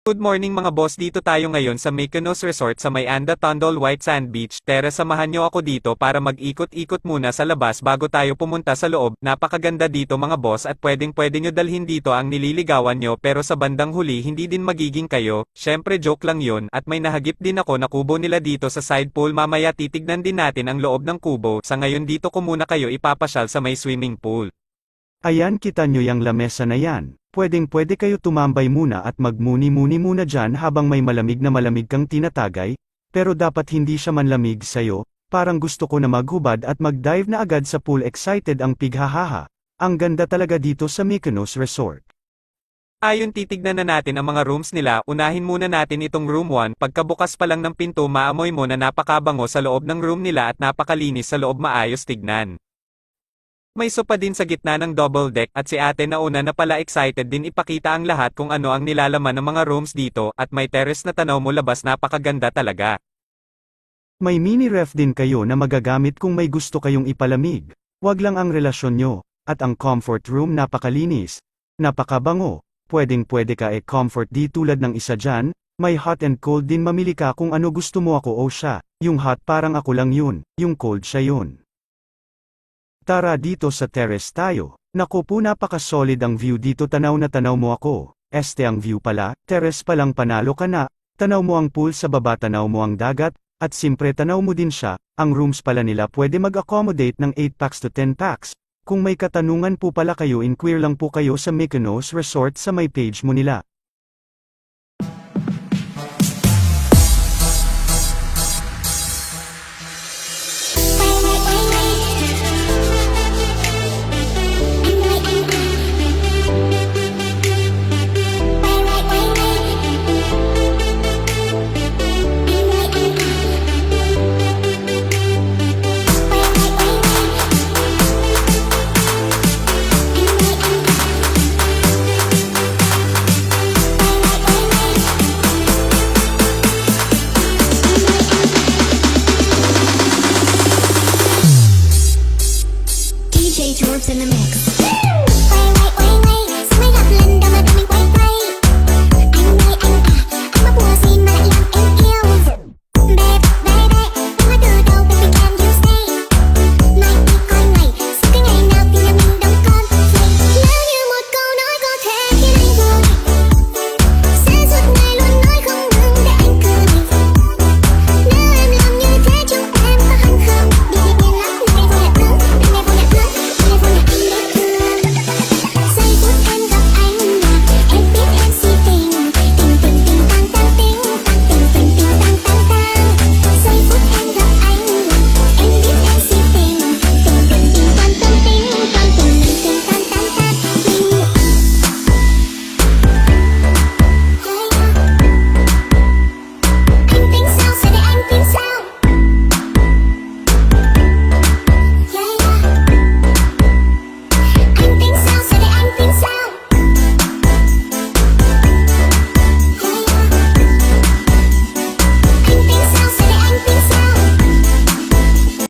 Good morning mga boss, dito tayo ngayon sa Mykonos Resort sa may Anda Tondol White Sand Beach. Tara, samahan nyo ako dito para mag-ikot-ikot muna sa labas bago tayo pumunta sa loob. Napakaganda dito mga boss at pwedeng-pwede nyo dalhin dito ang nililigawan nyo, pero sa bandang huli hindi din magiging kayo. Syempre joke lang yun, at may nahagip din ako na kubo nila dito sa side pool. Mamaya titignan din natin ang loob ng kubo. Sa ngayon dito ko muna kayo ipapasyal sa may swimming pool. Ayan, kita nyo yang lamesa na yan. Pwedeng-pwede kayo tumambay muna at magmuni-muni muna dyan habang may malamig na malamig kang tinatagay, pero dapat hindi siya manlamig sa'yo. Parang gusto ko na maghubad at mag-dive na agad sa pool. Excited ang pighahaha. Ang ganda talaga dito sa Mykonos Resort. Ayon, titignan na natin ang mga rooms nila. Unahin muna natin itong room 1. Pagkabukas pa lang ng pinto maamoy mo na napakabango sa loob ng room nila at napakalinis sa loob, maayos tignan. May sopa din sa gitna ng double deck at si ate nauna na pala excited din ipakita ang lahat kung ano ang nilalaman ng mga rooms dito, at may terrace na tanaw mo labas, napakaganda talaga. May mini ref din kayo na magagamit kung may gusto kayong ipalamig. Wag lang ang relasyon nyo, at ang comfort room napakalinis. Napakabango, pwedeng-pwede ka comfort di tulad ng isa dyan. May hot and cold din, mamili ka kung ano gusto mo. Ako o siya, yung hot parang ako lang yun, yung cold siya yun. Tara dito sa terrace tayo. Naku po, napaka-solid ang view dito, tanaw na tanaw mo ako. Este ang view pala, terrace pa lang panalo ka na. Tanaw mo ang pool sa baba, tanaw mo ang dagat, at simpre tanaw mo din siya. Ang rooms pala nila pwede mag-accommodate ng 8 packs to 10 packs. Kung may katanungan po pala kayo, inquire lang po kayo sa Mykonos Resort sa may page mo nila.